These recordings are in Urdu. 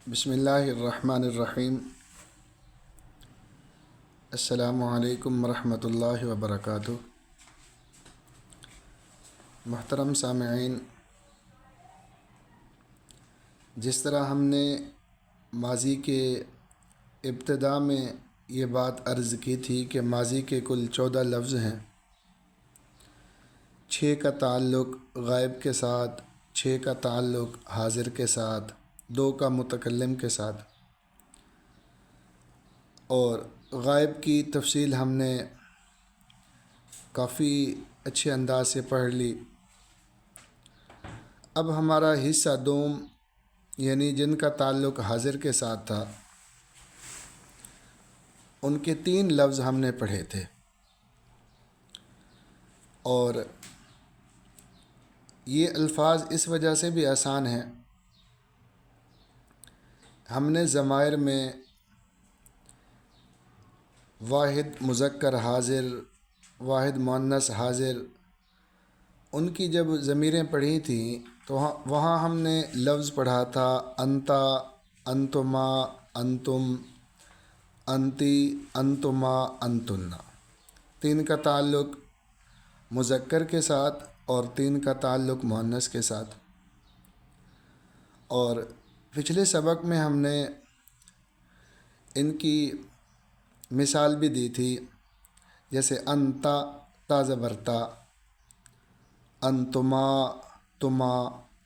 بسم اللہ الرحمن الرحیم۔ السلام علیکم ورحمۃ اللہ وبرکاتہ۔ محترم سامعین، جس طرح ہم نے ماضی کے ابتدا میں یہ بات عرض کی تھی کہ ماضی کے کل 14 لفظ ہیں، 6 کا تعلق غائب کے ساتھ، 6 کا تعلق حاضر کے ساتھ، 2 کا متکلم کے ساتھ، اور غائب کی تفصیل ہم نے کافی اچھے انداز سے پڑھ لی۔ اب ہمارا حصہ دوم، یعنی جن کا تعلق حاضر کے ساتھ تھا، ان کے 3 لفظ ہم نے پڑھے تھے، اور یہ الفاظ اس وجہ سے بھی آسان ہیں، ہم نے ضمائر میں واحد مذکر حاضر، واحد مؤنث حاضر، ان کی جب ضمیریں پڑھی تھیں تو وہاں ہم نے لفظ پڑھا تھا انتا، انتما، انتم، انتی، انتما، انتن۔ 3 کا تعلق مذکر کے ساتھ اور 3 کا تعلق مؤنث کے ساتھ۔ اور پچھلے سبق میں ہم نے ان کی مثال بھی دی تھی، جیسے انتا، تا زبر تا، انتما، تما،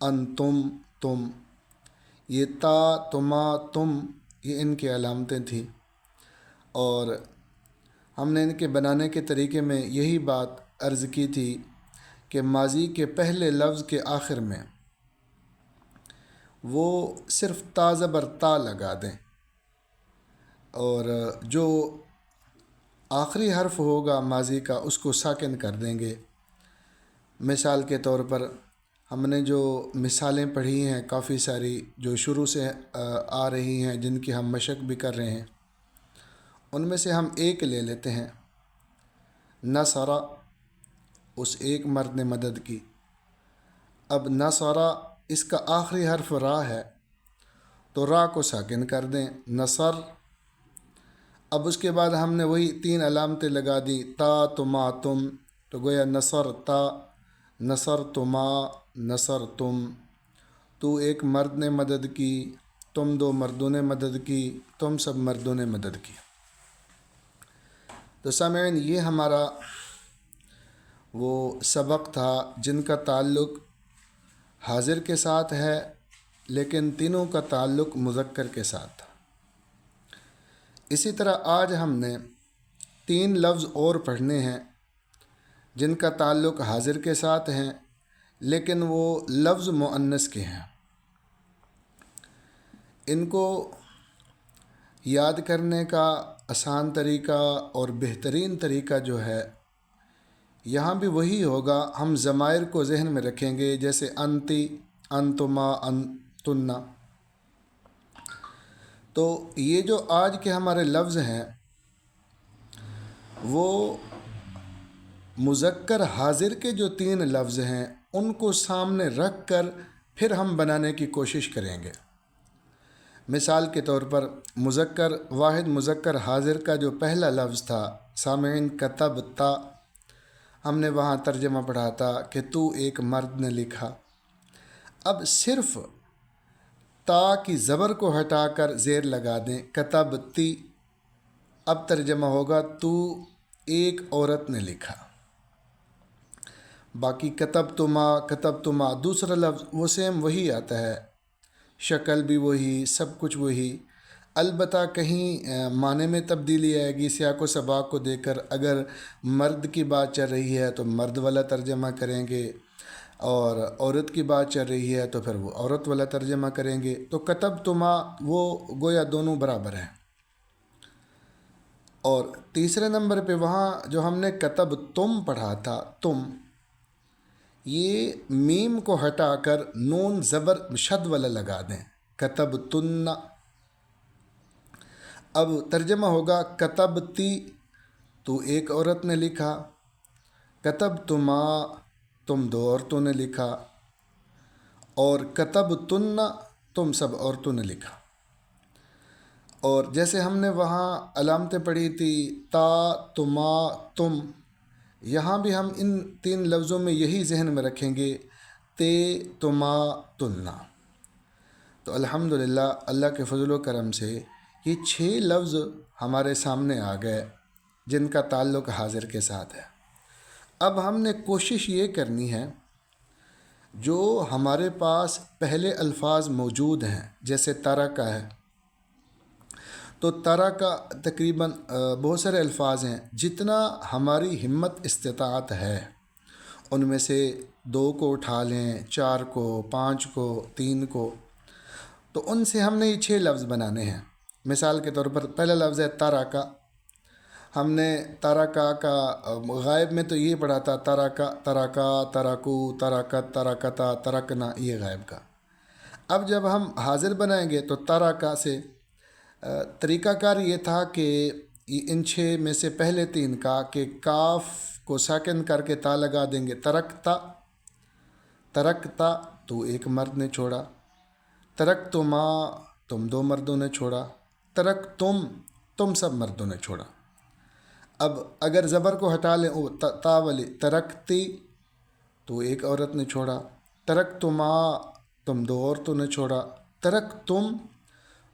انتم، تم، یہ تا، تما، تم، یہ ان کی علامتیں تھیں، اور ہم نے ان کے بنانے کے طریقے میں یہی بات عرض کی تھی کہ ماضی کے پہلے لفظ کے آخر میں وہ صرف تا زبر تا لگا دیں، اور جو آخری حرف ہوگا ماضی کا اس کو ساکن کر دیں گے۔ مثال کے طور پر ہم نے جو مثالیں پڑھی ہیں کافی ساری جو شروع سے آ رہی ہیں، جن کی ہم مشق بھی کر رہے ہیں، ان میں سے ہم ایک لے لیتے ہیں، نصرہ، اس ایک مرد نے مدد کی۔ اب نصرہ، اس کا آخری حرف را ہے تو را کو ساکن کر دیں، نصر۔ اب اس کے بعد ہم نے وہی 3 علامتیں لگا دی، تا، تما، تم، تو گویا نصر تا، نصر تما، نصر تم، تو ایک مرد نے مدد کی، تم 2 مردوں نے مدد کی، تم سب مردوں نے مدد کی۔ تو سامعین، یہ ہمارا وہ سبق تھا جن کا تعلق حاضر کے ساتھ ہے، لیکن تینوں کا تعلق مذکر کے ساتھ تھا۔ اسی طرح آج ہم نے 3 لفظ اور پڑھنے ہیں جن کا تعلق حاضر کے ساتھ ہیں، لیکن وہ لفظ مؤنث کے ہیں۔ ان کو یاد کرنے کا آسان طریقہ اور بہترین طریقہ جو ہے، یہاں بھی وہی ہوگا، ہم ضمائر کو ذہن میں رکھیں گے، جیسے انتی، انتما، انتن۔ تو یہ جو آج کے ہمارے لفظ ہیں وہ مذکر حاضر کے جو 3 لفظ ہیں ان کو سامنے رکھ کر پھر ہم بنانے کی کوشش کریں گے۔ مثال کے طور پر مذکر، واحد مذکر حاضر کا جو پہلا لفظ تھا سامعین، کتبتا، ہم نے وہاں ترجمہ پڑھا تھا کہ تو ایک مرد نے لکھا۔ اب صرف تا کی زبر کو ہٹا کر زیر لگا دیں، کتبتی، اب ترجمہ ہوگا تو ایک عورت نے لکھا۔ باقی کتبتما دوسرا لفظ وہ سیم وہی آتا ہے، شکل بھی وہی، سب کچھ وہی، البتہ کہیں معنی میں تبدیلی آئے گی۔ سیاق و سباق کو دیکھ کر اگر مرد کی بات چل رہی ہے تو مرد والا ترجمہ کریں گے، اور عورت کی بات چل رہی ہے تو پھر وہ عورت والا ترجمہ کریں گے۔ تو کتبتما وہ گویا دونوں برابر ہیں۔ اور تیسرے نمبر پہ وہاں جو ہم نے کتب تم پڑھا تھا، تم، یہ میم کو ہٹا کر نون زبر شد والا لگا دیں، کتب تن۔ اب ترجمہ ہوگا کتبتی، تو ایک عورت نے لکھا، کتب تما، تم 2 عورتوں نے لکھا، اور کتب تن، تم سب عورتوں نے لکھا۔ اور جیسے ہم نے وہاں علامتیں پڑھی تھی تا، تما، تم، یہاں بھی ہم ان 3 لفظوں میں یہی ذہن میں رکھیں گے، تے، تما، تننا۔ تو الحمدللہ اللہ کے فضل و کرم سے یہ 6 لفظ ہمارے سامنے آ گئے جن کا تعلق حاضر کے ساتھ ہے۔ اب ہم نے کوشش یہ کرنی ہے، جو ہمارے پاس پہلے الفاظ موجود ہیں جیسے ترک ہے، تو ترک تقریباً بہت سارے الفاظ ہیں، جتنا ہماری ہمت استطاعت ہے ان میں سے 2 کو اٹھا لیں، 4 کو، 5 کو، 3 کو، تو ان سے ہم نے یہ 6 لفظ بنانے ہیں۔ مثال کے طور پر پہلا لفظ ہے ترکا۔ ہم نے ترکا کا غائب میں تو یہ پڑھا تھا ترکا، ترکا، ترکو، ترکت، ترکتا، ترکنا، یہ غائب کا۔ اب جب ہم حاضر بنائیں گے تو ترکا سے طریقہ کار یہ تھا کہ ان 6 میں سے پہلے 3 کا کہ کاف کو ساکن کر کے تا لگا دیں گے، ترکتا، ترکتا تو ایک مرد نے چھوڑا، ترکتما تم 2 مردوں نے چھوڑا، تم سب مردوں نے چھوڑا۔ اب اگر زبر کو ہٹا لیں تا والی، ترکتی تو ایک عورت نے چھوڑا، ترکتما تم 2 عورتوں نے چھوڑا،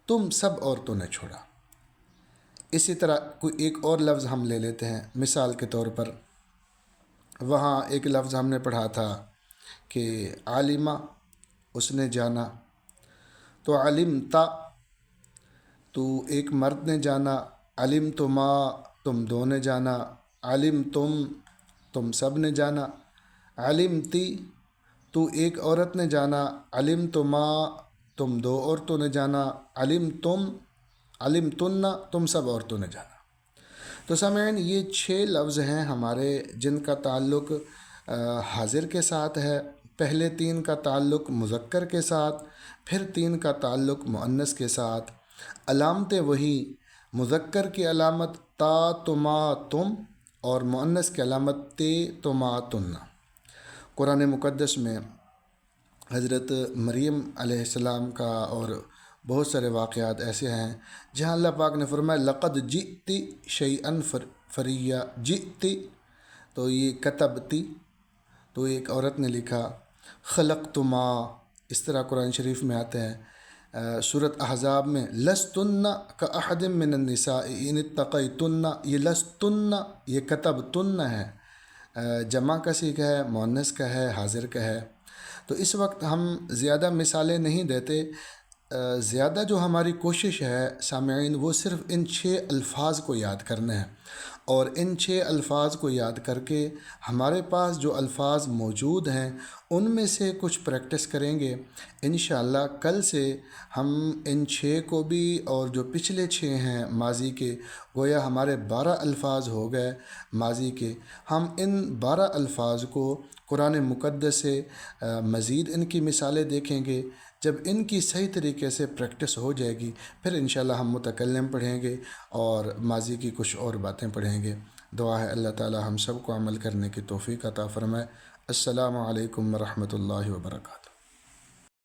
تم سب عورتوں نے چھوڑا۔ اسی طرح کوئی ایک اور لفظ ہم لے لیتے ہیں، مثال کے طور پر وہاں ایک لفظ ہم نے پڑھا تھا کہ عالمہ، اس نے جانا، تو علمتا تو ایک مرد نے جانا، علمتما تم 2 نے جانا، علمتم تم سب نے جانا، علمتی تو ایک عورت نے جانا، علمتما تم 2 عورتوں نے جانا، علمتن تم سب عورتوں نے جانا۔ تو سامعین، یہ 6 لفظ ہیں ہمارے جن کا تعلق حاضر کے ساتھ ہے۔ پہلے 3 کا تعلق مذکر کے ساتھ، پھر 3 کا تعلق مؤنث کے ساتھ۔ علامتیں وہی، مذکر کی علامت تا، تما، تم، اور مؤنث کی علامت تے، تما، تننا۔ قرآن مقدس میں حضرت مریم علیہ السلام کا اور بہت سارے واقعات ایسے ہیں جہاں اللہ پاک نے فرمایا لقد جئتی شیئا فریا، جئتی تو یہ کتبتی تو ایک عورت نے لکھا، خلقتما، اس طرح قرآن شریف میں آتے ہیں۔ سورۃ احزاب میں لستن کاحد من النساء ان اتقیتن، یہ لستن یہ کتبتن ہے، جمع کا سیغہ ہے، مؤنث کا ہے، حاضر کا ہے۔ تو اس وقت ہم زیادہ مثالیں نہیں دیتے، زیادہ جو ہماری کوشش ہے سامعین وہ صرف ان 6 الفاظ کو یاد کرنا ہے، اور ان 6 الفاظ کو یاد کر کے ہمارے پاس جو الفاظ موجود ہیں ان میں سے کچھ پریکٹس کریں گے انشاءاللہ۔ کل سے ہم ان 6 کو بھی اور جو پچھلے 6 ہیں ماضی کے، گویا ہمارے 12 الفاظ ہو گئے ماضی کے، ہم ان 12 الفاظ کو قرآن مقدس سے مزید ان کی مثالیں دیکھیں گے۔ جب ان کی صحیح طریقے سے پریکٹس ہو جائے گی پھر انشاءاللہ ہم متکلم پڑھیں گے اور ماضی کی کچھ اور باتیں پڑھیں گے۔ دعا ہے اللہ تعالی ہم سب کو عمل کرنے کی توفیق عطا فرمائے۔ السلام علیکم ورحمۃ اللہ وبرکاتہ۔